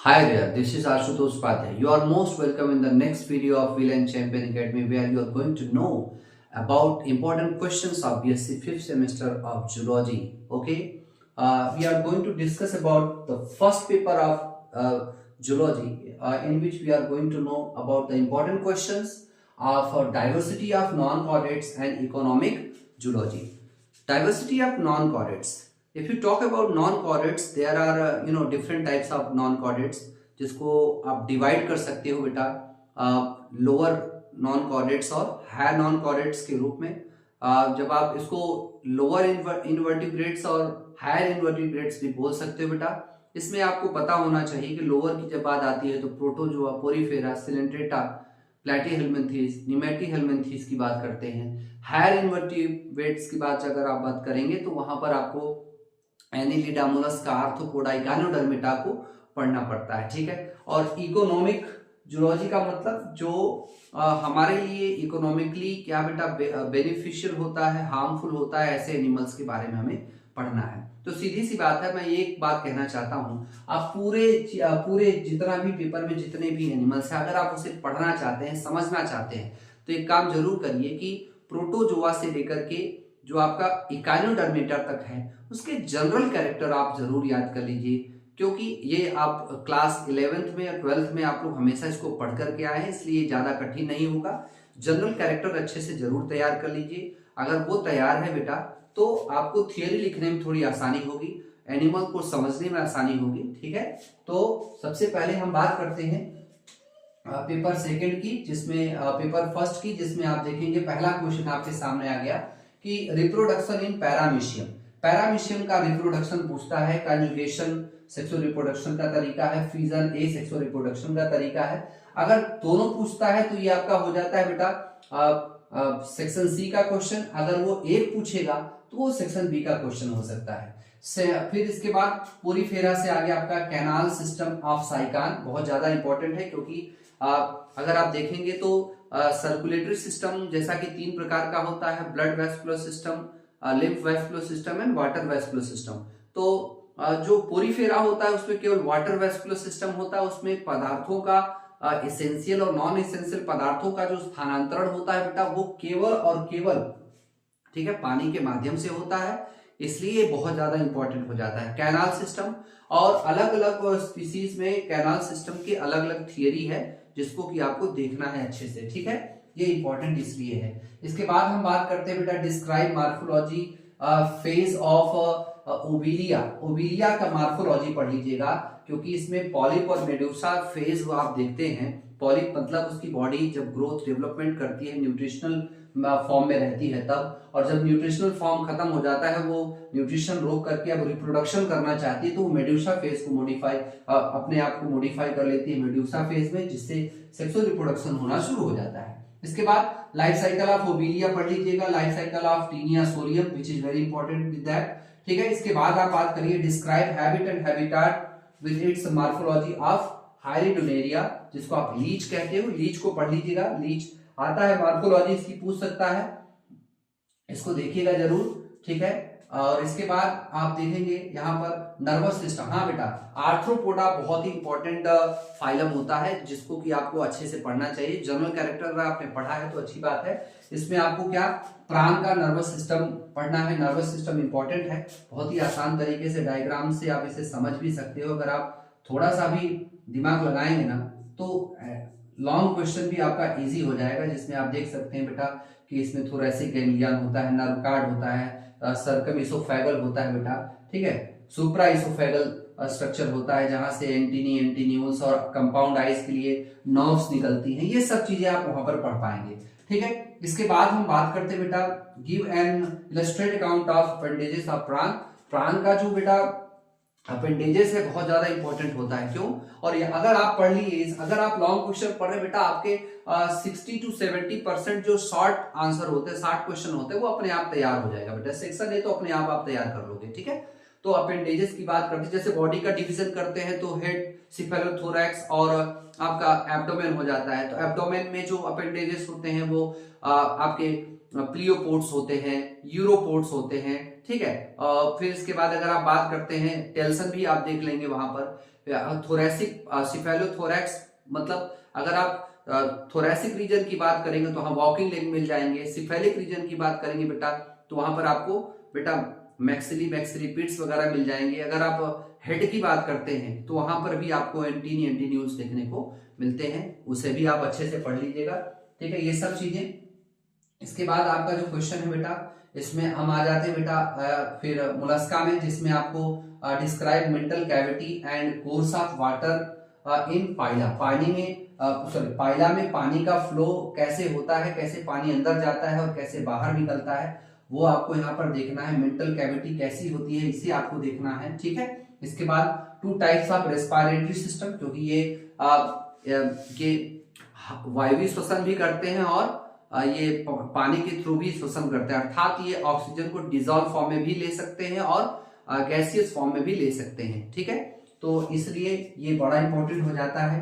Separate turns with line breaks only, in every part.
Hi there, this is Ashutosh Padhyay. You are most welcome in the next video of Wheel and Champion Academy where you are going to know about important questions of BSc 5th semester of Zoology. Okay, we are going to discuss about the first paper of Zoology in which we are going to know about the important questions of diversity of non-chordates and economic zoology. Diversity of non-chordates. If you talk about non-chordates, there are different types of non-chordates जिसको आप divide कर सकते हो बेटा lower non-chordates और higher non-chordates के रूप में। जब आप इसको लोअर इनवर्टिब्रेट्स और हायर इनवर्टिब्रेट्स भी बोल सकते हो बेटा। इसमें आपको पता होना चाहिए कि लोअर की जब बात आती है तो प्रोटोजोआ, पोरीफेरा, सिलेंट्रेटा, प्लेटीहेल्मिन्थीस, निमेटीहेल्मिन्थीस की बात करते हैं। हायर इनवर्टिब्रेट्स की बात अगर आप बात करेंगे तो वहां पर आपको एनिलिडा, मोलस्का, आर्थ्रोपोडा, इकानोडर्मेटा को पढ़ना पड़ता है, ठीक है। और इकोनॉमिक जूलॉजी का मतलब जो हमारे लिए इकोनॉमिकली क्या बेटा बेनिफिशियल होता है, हार्मफुल होता है, ऐसे एनिमल्स के बारे में हमें पढ़ना है। तो सीधी सी बात है, मैं एक बात कहना चाहता हूं, आप पूरे जितना भी पेपर में जितने भी एनिमल्स हैं, अगर आप उसे पढ़ना चाहते हैं, समझना चाहते हैं, तो एक काम जरूर करिए कि प्रोटोजोआ से लेकर के जो आपका इकानोडर्मेटा तक है उसके जनरल कैरेक्टर आप जरूर याद कर लीजिए, क्योंकि ये आप क्लास 11th में या 12th में आप लोग हमेशा इसको पढ़ करके आए हैं, इसलिए ज्यादा कठिन नहीं होगा। जनरल कैरेक्टर अच्छे से जरूर तैयार कर लीजिए। अगर वो तैयार है बेटा तो आपको थियरी लिखने में थोड़ी आसानी होगी, एनिमल को समझने में आसानी होगी, ठीक है। तो सबसे पहले हम बात करते हैं पेपर सेकंड की, जिसमें पेपर फर्स्ट की, जिसमें आप देखेंगे पहला क्वेश्चन आपके सामने आ गया कि रिप्रोडक्शन इन पैरामीशियम। पैरामीशियम का रिप्रोडक्शन पूछता है, कंजुगेशन सेक्सुअल रिप्रोडक्शन का तरीका है, फ्यूजन ए सेक्सुअल रिप्रोडक्शन का तरीका है। अगर दोनों पूछता है तो ये आपका हो जाता है बेटा सेक्शन सी का क्वेश्चन। अगर वो एक पूछेगा तो वो सेक्शन बी का क्वेश्चन हो सकता है। फिर इसके बाद पोरीफेरा से आगे आपका कैनाल सिस्टम ऑफ साइकान, बहुत ज्यादा इंपॉर्टेंट है, क्योंकि अगर आप देखेंगे तो सर्कुलेटरी सिस्टम जैसा कि 3 प्रकार का होता है, blood vascular system, lymph vascular system and water vascular system. तो जो पोरीफेरा होता है उसमें केवल वाटर वेस्कुलर सिस्टम होता है, उसमें पदार्थों का एसेंशियल और नॉन एसेंशियल पदार्थों का जो स्थानांतरण होता है बेटा वो केवल और केवल, ठीक है, पानी के माध्यम से होता है, इसलिए बहुत ज्यादा इंपॉर्टेंट हो जाता है। कैनाल सिस्टम और अलग अलग स्पीसीज में कैनाल सिस्टम की अलग अलग थियरी है जिसको कि आपको देखना है अच्छे से, ठीक है, ये इंपॉर्टेंट इसलिए है। इसके बाद हम बात करते हैं बेटा डिस्क्राइब मार्फोलॉजी फेज ऑफ ओविलिया। ओविलिया का मार्फोलॉजी पढ़ लीजिएगा, क्योंकि इसमें पॉलिप और मेडूसा फेज वो आप देखते हैं। पॉलिप मतलब उसकी बॉडी जब ग्रोथ डेवलपमेंट करती है, न्यूट्रिशनल फॉर्म में रहती है तब, और जब न्यूट्रिशनल फॉर्म खत्म हो जाता है, वो न्यूट्रिशन रोक करके अब रिप्रोडक्शन करना चाहती है, तो वो मेडूसा फेज को मॉडिफाई अपने आप को मॉडिफाई कर लेती है मेडूसा फेज में, जिससे सेक्सुअल रिप्रोडक्शन होना शुरू हो जाता है। इसके बाद लाइफ साइकिल ऑफ ओविलिया पढ़ लीजिएगा, life cycle of Taenia solium which is very important with that, ठीक है। इसके बाद आप बात करिए describe habit and habitat with its morphology of Hirudinaria, जिसको आप लीच कहते हो, लीच को पढ़ लीजिएगा। लीच आता है मार्फोलॉजी इसकी पूछ सकता है, इसको देखिएगा जरूर, ठीक है। और इसके बाद आप देखेंगे यहाँ पर नर्वस सिस्टम। हाँ बेटा, आर्थ्रोपोडा बहुत ही इंपॉर्टेंट फाइलम होता है जिसको कि आपको अच्छे से पढ़ना चाहिए। जनरल कैरेक्टर अगर आपने पढ़ा है तो अच्छी बात है। इसमें आपको क्या प्राण का नर्वस सिस्टम पढ़ना है। नर्वस सिस्टम इंपॉर्टेंट है, बहुत ही आसान तरीके से डायग्राम से आप इसे समझ भी सकते हो। अगर आप थोड़ा सा भी दिमाग लगाएंगे ना तो लॉन्ग क्वेश्चन भी आपका इजी हो जाएगा, जिसमें आप देख सकते हैं बेटा कि इसमें थोरैसिक गैंग्लियन होता है, नर्व कार्ड होता है, सर्कम इसोफेगल होता है बेटा, ठीक है, सुप्रा इसोफेगल स्ट्रक्चर होता है जहां से एंटीन्यूल्स और कंपाउंड आइज के लिए नर्व्स निकलती हैं। ये सब चीजें आप वहां पर पढ़ पाएंगे, ठीक है। इसके बाद हम बात करते हैं बेटा give an illustrate account of appendages of प्राण। प्राण का जो बेटा अपेंडेजेस है बहुत ज्यादा इंपॉर्टेंट होता है, क्यों? और अगर आप पढ़ लिए, अगर आप लॉन्ग क्वेश्चन पढ़ रहे बेटा, आपके 60 to 70% जो शॉर्ट आंसर होते हैं, 60 क्वेश्चन होते हैं, वो अपने आप तैयार हो जाएगा बेटा। सेक्शन है तो अपने आप तैयार कर लोगे, ठीक है। तो अपेंडेजेस की बात करते हैं, जैसे बॉडी का डिवीजन करते हैं तो हेड, सिफेलोथोरैक्स और आपका एब्डोमेन हो जाता है। तो एब्डोमेन में जो अपेंडेजेस होते हैं वो आपके प्लियोपोड्स होते हैं, यूरोपोड्स होते हैं, ठीक है। फिर इसके बाद अगर आप बात करते हैं टेल्सन भी आप देख लेंगे वहां पर। थोरेसिक सिफेलोथोरैक्स, मतलब अगर आप थोरेसिक रीजन की बात करेंगे तो वहां वॉकिंग लेग मिल जाएंगे। सिफेलिक रीजन की बात करेंगे बेटा तो वहां पर आपको बेटा मैक्सिली पिट्स वगैरह मिल जाएंगे। अगर आप हेड की बात करते हैं तो वहां पर भी आपको एंटीन्यूज देखने को मिलते हैं, उसे भी आप अच्छे से पढ़ लीजिएगा। ठीक है, ये सब चीजें। इसके बाद आपका जो क्वेश्चन है बेटा, इसमें हम आ जाते हैं बेटा फिर मोलस्का में, जिसमें आपको describe mantle cavity and course of water in Pila. पानी में पाइला में पानी का फ्लो कैसे होता है, कैसे पानी अंदर जाता है और कैसे बाहर निकलता है, वो आपको यहाँ पर देखना है। मेंटल कैविटी कैसी होती है, इसे आपको देखना है। ठीक है, इसके बाद 2 टाइप्स ऑफ रेस्पिरेटरी सिस्टम, क्योंकि ये वायवीय श्वसन भी करते हैं और ये पानी के थ्रू भी श्वसन करते हैं, अर्थात ये ऑक्सीजन को डिजॉल्व फॉर्म में भी ले सकते हैं और गैसियस फॉर्म में भी ले सकते हैं। ठीक है, तो इसलिए ये बड़ा इंपॉर्टेंट हो जाता है।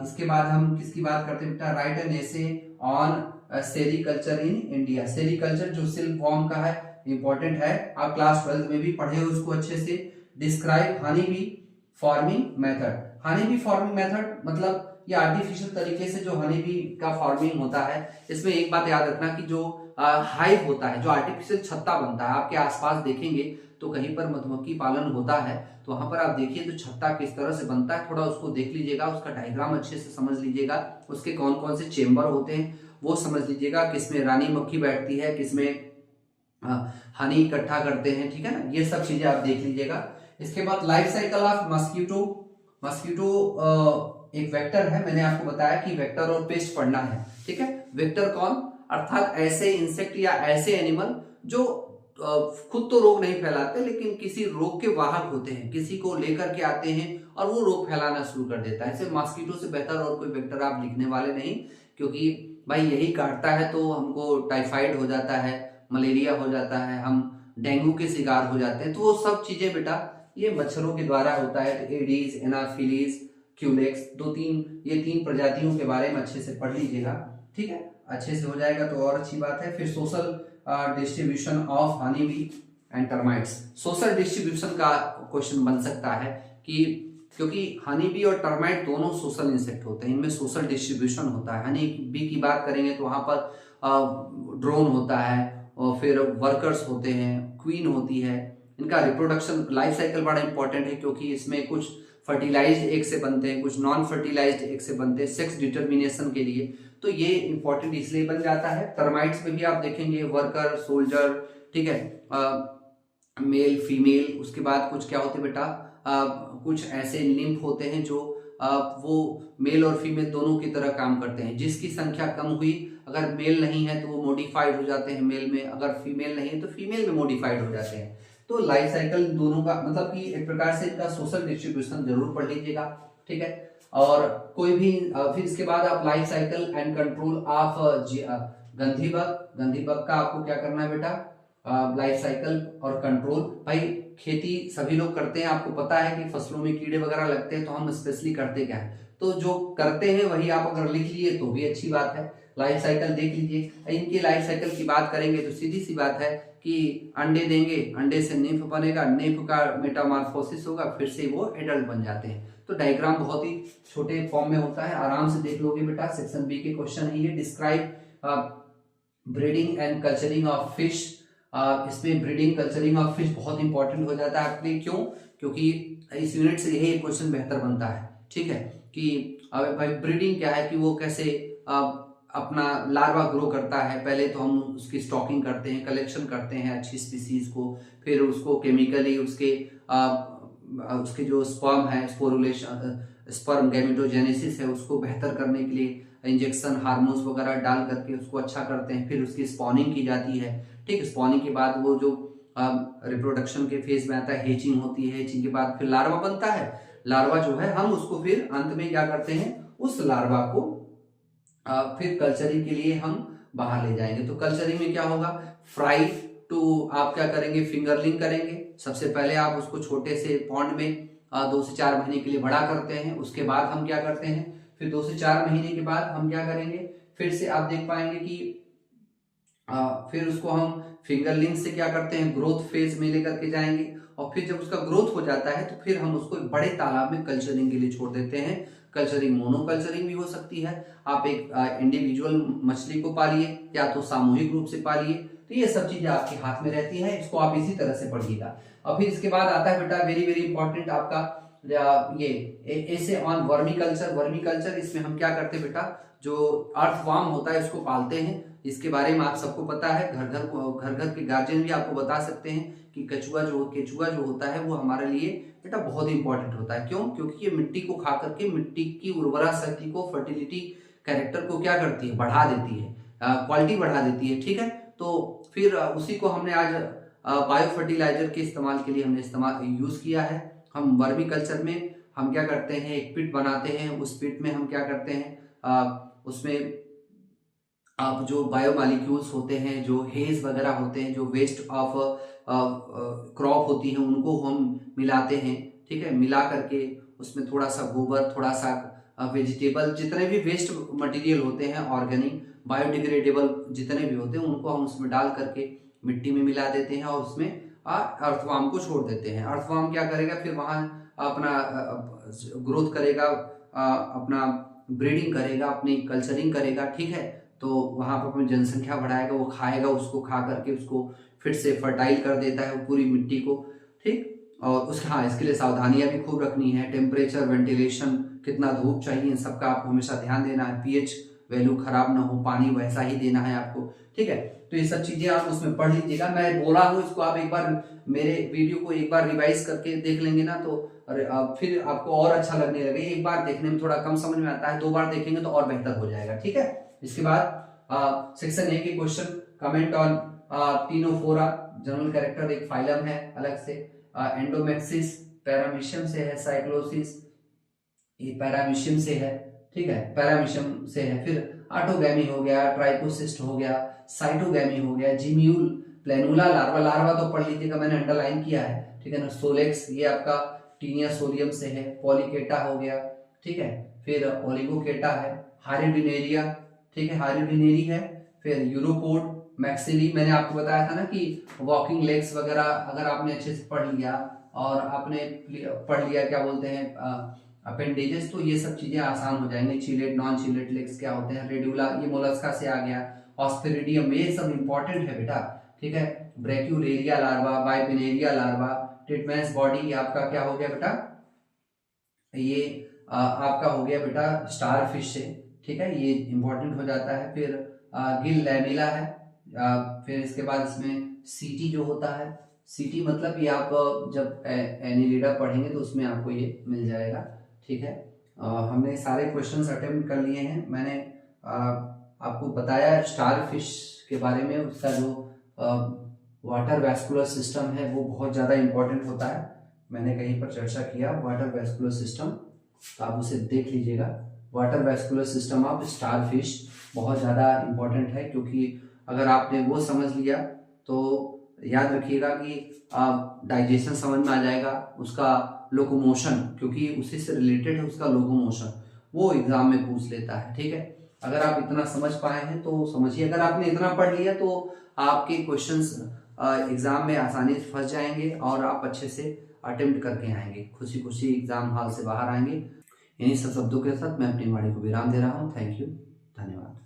इसके बाद हम किसकी बात करते हैं बेटा, right an essay on sericulture in India. Sericulture जो सिल्क वॉर्म का है, इंपॉर्टेंट है, आप क्लास 12 में भी पढ़े हो उसको अच्छे से। Describe honey bee farming method. Honey bee farming method मतलब ये आर्टिफिशियल तरीके से जो हनी बी का फार्मिंग होता है, इसमें एक बात याद रखना कि जो हाइव होता है, जो आर्टिफिशियल छत्ता बनता है, आपके आसपास देखेंगे तो कहीं पर मधुमक्खी पालन होता है तो वहां पर आप देखिए तो छत्ता किस तरह से बनता है, थोड़ा उसको देख लीजिएगा, उसका डायग्राम अच्छे से समझ लीजिएगा, उसके कौन कौन से चेम्बर होते हैं वो समझ लीजिएगा, किसमें रानी मक्खी बैठती है, किसमें हनी इकट्ठा करते हैं। ठीक है ना, ये सब चीजें आप देख लीजिएगा। इसके बाद life cycle of mosquito. Mosquito एक वेक्टर है, मैंने आपको बताया कि वेक्टर और पेस्ट पढ़ना है। ठीक है, वेक्टर कौन, अर्थात ऐसे इंसेक्ट या ऐसे एनिमल जो खुद तो रोग नहीं फैलाते लेकिन किसी रोग के वाहक होते हैं, किसी को लेकर के आते हैं और वो रोग फैलाना शुरू कर देता है। ऐसे मॉस्किटो से बेहतर और कोई वेक्टर आप लिखने वाले नहीं, क्योंकि भाई यही काटता है तो हमको टाइफाइड हो जाता है, मलेरिया हो जाता है, हम डेंगू के शिकार हो जाते हैं। तो वो सब चीजें बेटा ये मच्छरों के द्वारा होता है। तो एडीज, एनाफिलीज, क्यूलेक्स, ये तीन प्रजातियों के बारे में अच्छे से पढ़ लीजिएगा। ठीक है, अच्छे से हो जाएगा तो और अच्छी बात है। फिर social distribution of honey bee and termites. Social distribution का क्वेश्चन बन सकता है कि क्योंकि हनी बी और टर्माइट दोनों सोशल इंसेक्ट होते हैं, इनमें सोशल डिस्ट्रीब्यूशन होता है। हनी बी की बात करेंगे तो वहां पर ड्रोन होता है और फिर वर्कर्स होते हैं, क्वीन होती है। इनका रिप्रोडक्शन लाइफ साइकिल बड़ा इंपॉर्टेंट है, क्योंकि इसमें कुछ फर्टिलाइज्ड एग से बनते हैं, कुछ नॉन फर्टिलाइज्ड एग से बनते हैं सेक्स डिटर्मिनेशन के लिए, तो ये इंपॉर्टेंट इसलिए बन जाता है। टर्माइट्स में भी आप देखेंगे वर्कर, सोल्जर, ठीक है, मेल फीमेल। उसके बाद कुछ क्या होते हैं बेटा, कुछ ऐसे निम्फ होते हैं जो वो मेल और फीमेल दोनों की तरह काम करते हैं। जिसकी संख्या कम हुई, अगर मेल नहीं है तो वो मॉडिफाइड हो जाते हैं मेल में, अगर फीमेल नहीं है तो फीमेल में मॉडिफाइड हो जाते हैं। तो लाइफ साइकिल दोनों का मतलब कि एक प्रकार से इनका सोशल डिस्ट्रीब्यूशन जरूर पढ़ लीजिएगा। ठीक है, और कोई भी फिर इसके बाद आप life cycle and control of gandhi bug का आपको क्या करना है बेटा, लाइफ साइकिल और कंट्रोल। भाई खेती सभी लोग करते हैं, आपको पता है कि फसलों में कीड़े वगैरह लगते हैं तो हम स्पेशली करते क्या है, तो जो करते हैं वही आप अगर लिख लिए तो भी अच्छी बात है। लाइफ साइकिल देख लीजिए। इनकी लाइफ साइकिल की बात करेंगे तो सीधी सी बात है कि अंडे देंगे, अंडे से निम्फ बनेगा, निम्फ का मेटामॉर्फोसिस होगा, फिर से वो एडल्ट बन जाते हैं। तो डायग्राम बहुत ही छोटे फॉर्म में होता है, आराम से देख लोगे बेटा। सेक्शन बी के क्वेश्चन है ये। Describe breeding and culturing of fish. इसमें ब्रीडिंग कल्चरिंग ऑफ फिश बहुत इंपॉर्टेंट हो जाता है आपके, क्यों, क्योंकि इस यूनिट से यही क्वेश्चन बेहतर बनता है। ठीक है, कि भाई ब्रीडिंग क्या है, कि वो कैसे अपना लार्वा ग्रो करता है। पहले तो हम उसकी स्टॉकिंग करते हैं, कलेक्शन करते हैं अच्छी स्पीसीज को, फिर उसको केमिकली उसके जो स्पर्म है, स्पर्म गैमेटोजेनेसिस है, उसको बेहतर करने के लिए इंजेक्शन, हार्मोन्स वगैरह डाल करके उसको अच्छा करते हैं। फिर उसकी स्पॉनिंग की जाती है। ठीक, स्पॉनिंग के बाद वो जो रिप्रोडक्शन के फेज में आता है, हेचिंग होती है। हेचिंग के बाद फिर लार्वा बनता है। लार्वा जो है हम उसको फिर अंत में क्या करते हैं, उस लार्वा को फिर कल्चरिंग के लिए हम बाहर ले जाएंगे। तो कल्चरिंग में क्या होगा, फ्राई टू आप क्या करेंगे, फिंगरलिंग करेंगे। सबसे पहले आप उसको छोटे से पॉन्ड में 2 से 4 महीने के लिए बड़ा करते हैं। उसके बाद हम क्या करते हैं, फिर 2 से 4 महीने के बाद हम क्या करेंगे, फिर से आप देख पाएंगे कि फिर उसको हम फिंगरलिंग से क्या करते हैं, ग्रोथ फेज में लेकर के जाएंगे। और फिर जब उसका ग्रोथ हो जाता है तो फिर हम उसको एक बड़े तालाब में कल्चरिंग के लिए छोड़ देते हैं। कल्चरिंग मोनोकल्चरिंग भी हो सकती है, आप एक इंडिविजुअल मछली को पालिए या तो सामूहिक रूप से पालिए, तो ये सब चीजें आपके हाथ में रहती है, इसको आप इसी तरह से पढ़िएगा। और फिर इसके बाद आता है बेटा वेरी वेरी इंपॉर्टेंट आपका ये ऐसे on vermi culture. Vermi culture, इसमें हम क्या करते हैं बेटा, जो अर्थवार्म होता है उसको पालते हैं, इसके बारे में आप सबको पता है, घर घर के गार्जियन भी आपको बता सकते हैं कि केचुआ जो होता है वो हमारे लिए बेटा बहुत इंपॉर्टेंट होता है। क्यों? क्योंकि ये मिट्टी को खा करके मिट्टी की उर्वरा शक्ति को, फर्टिलिटी कैरेक्टर को क्या करती है, बढ़ा देती है, क्वालिटी बढ़ा देती है। ठीक है, तो फिर उसी को हमने आज बायो फर्टिलाइजर के इस्तेमाल के लिए हमने यूज किया है। हम वर्मी कल्चर में हम क्या करते हैं, एक पिट बनाते हैं, उस पिट में हम क्या करते हैं, उसमें आप जो बायोमॉलिक्यूल्स होते हैं, जो हेज वगैरह होते हैं, जो वेस्ट ऑफ क्रॉप होती है, उनको हम मिलाते हैं। ठीक है, मिला करके उसमें थोड़ा सा गोबर, थोड़ा सा वेजिटेबल, जितने भी वेस्ट मटेरियल होते हैं, ऑर्गेनिक बायोडिग्रेडेबल जितने भी होते हैं, उनको हम उसमें डाल करके मिट्टी में मिला देते हैं और उसमें अर्थवार्म को छोड़ देते हैं। अर्थवार्म क्या करेगा, फिर वहां अपना ग्रोथ करेगा, अपना ब्रीडिंग करेगा, अपनी कल्चरिंग करेगा। ठीक है, तो वहां पर अपनी जनसंख्या बढ़ाएगा, वो खाएगा, उसको खा करके उसको फिर से फर्टाइल कर देता है पूरी मिट्टी को। ठीक, और उसके इसके लिए सावधानियां भी खूब रखनी है, टेम्परेचर, वेंटिलेशन, कितना धूप चाहिए, इन सबका आपको हमेशा ध्यान देना है, पीएच वैल्यू खराब ना हो, पानी वैसा ही देना है आपको। ठीक है, तो ये सब चीजें आप उसमें पढ़ लीजिएगा। मैं बोला हूँ, इसको आप एक बार मेरे वीडियो को एक बार रिवाइज करके देख लेंगे ना, तो फिर आपको और अच्छा लगने लगेगा। एक बार देखने में थोड़ा कम समझ में आता है, 2 बार देखेंगे तो और बेहतर हो जाएगा। ठीक है, इसके बाद सेक्शन ए के question, comment on Ctenophora, general character, एक फाइलम है अलग से, एंडोमेक्सिस पैरामीशियम से है, साइक्लोसिस ये पैरामीशियम से है। ठीक है, पैरामीशियम से है। फिर ऑटोगैमी हो गया, ट्राइकोसिस्ट हो गया, साइटोगैमी हो गया, जिम्यूल, प्लेनुला लार्वा, लार्वा तो पढ़ लीजिएगा, मैंने अंडरलाइन किया है। ठीक है ना, सोलेक्स ये आपका टीनिया सोलियम से है, पॉलीकेटा हो गया। ठीक है, फिर ओलिगोकेटा है, हाइड्रोडिनेरिया, ठीक है, हाइड्रोडिनेरी है। फिर यूरोपोड, मैक्सिली, मैंने आपको बताया था ना कि वॉकिंग लेग्स वगैरह अगर आपने अच्छे से पढ़ लिया और आपने पढ़ लिया क्या बोलते हैं अपेंडेजेस, तो ये सब चीजें आसान हो जाएंगी। चिलेट, नॉन चिलेट लेग्स क्या होते हैं, रेडुला ये मोलस्का से आ गया, ऑस्पेरिडियम, ये सब इंपॉर्टेंट है बेटा। ठीक है, ब्रैक्यूलेरिया लार्वा, बाइपिनेरिया लार्वा, टिटमैन्स बॉडी आपका क्या हो गया बेटा, ये आपका हो गया बेटा स्टार फिश से। ठीक है, ये इंपॉर्टेंट हो जाता है। फिर गिल लैमिला है, फिर इसके बाद इसमें सीटी जो होता है, सीटी मतलब ये आप जब एनिलिडा पढ़ेंगे तो उसमें आपको ये मिल जाएगा। ठीक है, हमने सारे क्वेश्चंस अटेम्प्ट कर लिए हैं। मैंने आपको बताया स्टार फिश के बारे में, उसका जो वाटर वैस्कुलर सिस्टम है वो बहुत ज़्यादा इंपॉर्टेंट होता है, मैंने कहीं पर चर्चा किया वाटर वैस्कुलर सिस्टम, तो आप उसे देख लीजिएगा। Water vascular system of star fish बहुत ज़्यादा इंपॉर्टेंट है, क्योंकि अगर आपने वो समझ लिया तो याद रखिएगा कि डाइजेशन समझ में आ जाएगा, उसका लोकोमोशन, क्योंकि उसी से रिलेटेड है उसका लोकोमोशन, वो एग्जाम में पूछ लेता है। ठीक है, अगर आप इतना समझ पाए हैं तो समझिए, अगर आपने इतना पढ़ लिया तो आपके क्वेश्चंस एग्जाम में आसानी से फंस जाएंगे और आप अच्छे से अटेम्प्ट करके आएंगे, खुशी खुशी एग्जाम हॉल से बाहर आएंगे। इन्हीं सब शब्दों के साथ मैं अपनी वाणी को विराम दे रहा हूँ। थैंक यू, धन्यवाद।